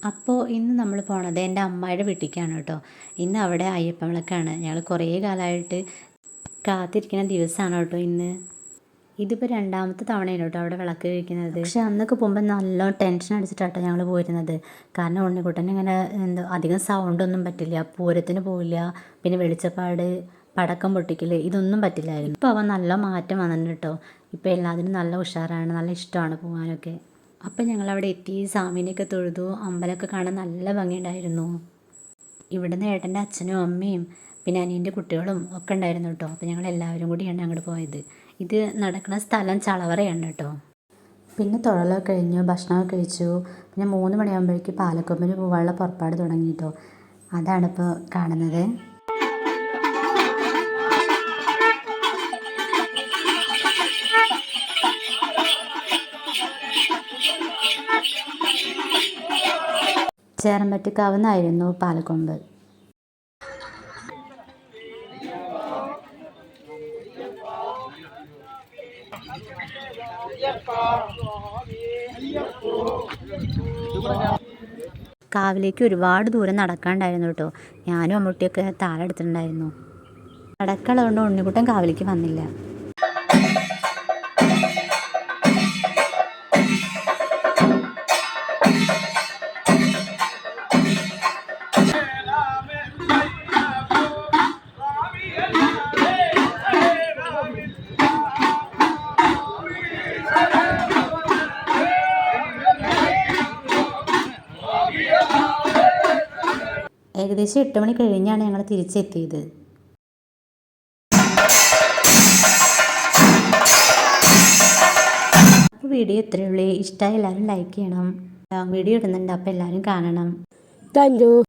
അപ്പോൾ ഇന്ന് നമ്മൾ പോണത് എൻ്റെ അമ്മായിയുടെ വീട്ടിലേക്കാണ് കേട്ടോ. ഇന്ന് അവിടെ അയ്യപ്പൻ വിളക്കാണ്. ഞങ്ങൾ കുറേ കാലമായിട്ട് കാത്തിരിക്കുന്ന ദിവസമാണ് കേട്ടോ ഇന്ന്. ഇതിപ്പോൾ രണ്ടാമത്തെ തവണയാണ് കേട്ടോ അവിടെ വിളക്ക് കഴിക്കുന്നത്. പക്ഷെ അന്നൊക്കെ പോകുമ്പോൾ നല്ല ടെൻഷൻ അടിച്ചിട്ടാട്ടോ ഞങ്ങൾ പോയിരുന്നത്. കാരണം ഉണ്ണിക്കുട്ടൻ ഇങ്ങനെ അധികം സൗണ്ടൊന്നും പറ്റില്ല, പൂരത്തിന് പോവില്ല, പിന്നെ വെളിച്ചപ്പാട്, പടക്കം പൊട്ടിക്കൽ ഇതൊന്നും പറ്റില്ലായിരുന്നു. ഇപ്പോൾ അവൻ നല്ല മാറ്റം വന്നിട്ടുണ്ട് കേട്ടോ. ഇപ്പോൾ എല്ലാത്തിനും നല്ല ഉഷാറാണ്, നല്ല ഇഷ്ടമാണ് പോകാനൊക്കെ. അപ്പം ഞങ്ങളവിടെ എത്തി, സ്വാമീനെയൊക്കെ തൊഴുതു. അമ്പലമൊക്കെ കാണാൻ നല്ല ഭംഗിയുണ്ടായിരുന്നു. ഇവിടുന്ന് ഏട്ടൻ്റെ അച്ഛനും അമ്മയും പിന്നെ അനിയൻ്റെ കുട്ടികളും ഒക്കെ ഉണ്ടായിരുന്നു കേട്ടോ. അപ്പോൾ ഞങ്ങൾ എല്ലാവരും കൂടിയാണ് അങ്ങോട്ട് പോയത്. ഇത് നടക്കുന്ന സ്ഥലം ചളവറയാണ് കേട്ടോ. പിന്നെ തൊഴലൊക്കെ കഴിഞ്ഞു, ഭക്ഷണമൊക്കെ കഴിച്ചു. പിന്നെ 3 മണിയാകുമ്പോഴേക്ക് പാലക്കൊമ്പിന് പോകാനുള്ള പുറപ്പാട് തുടങ്ങി കേട്ടോ. അതാണിപ്പോൾ കാണുന്നത്. ചേറമ്പറ്റിക്കാവുന്നായിരുന്നു പാലക്കൊമ്പ്. കാവിലേക്ക് ഒരുപാട് ദൂരം നടക്കാണ്ടായിരുന്നു കേട്ടോ. ഞാനും അമ്മൂട്ടിയൊക്കെ താഴെ എടുത്തിട്ടുണ്ടായിരുന്നു. നടക്കുള്ളതുകൊണ്ട് ഉണ്ണിക്കുട്ടൻ കാവിലേക്ക് വന്നില്ല. ഏകദേശം 8 മണി കഴിഞ്ഞാണ് ഞങ്ങൾ തിരിച്ചെത്തിയത്. അപ്പോൾ വീഡിയോ ഇത്രയേ ഉള്ളൂ. ഇഷ്ടമായി എല്ലാവരും ലൈക്ക് ചെയ്യണം. വീഡിയോ ഇടുന്നുണ്ട്, അപ്പോൾ എല്ലാവരും കാണണം. Thank you.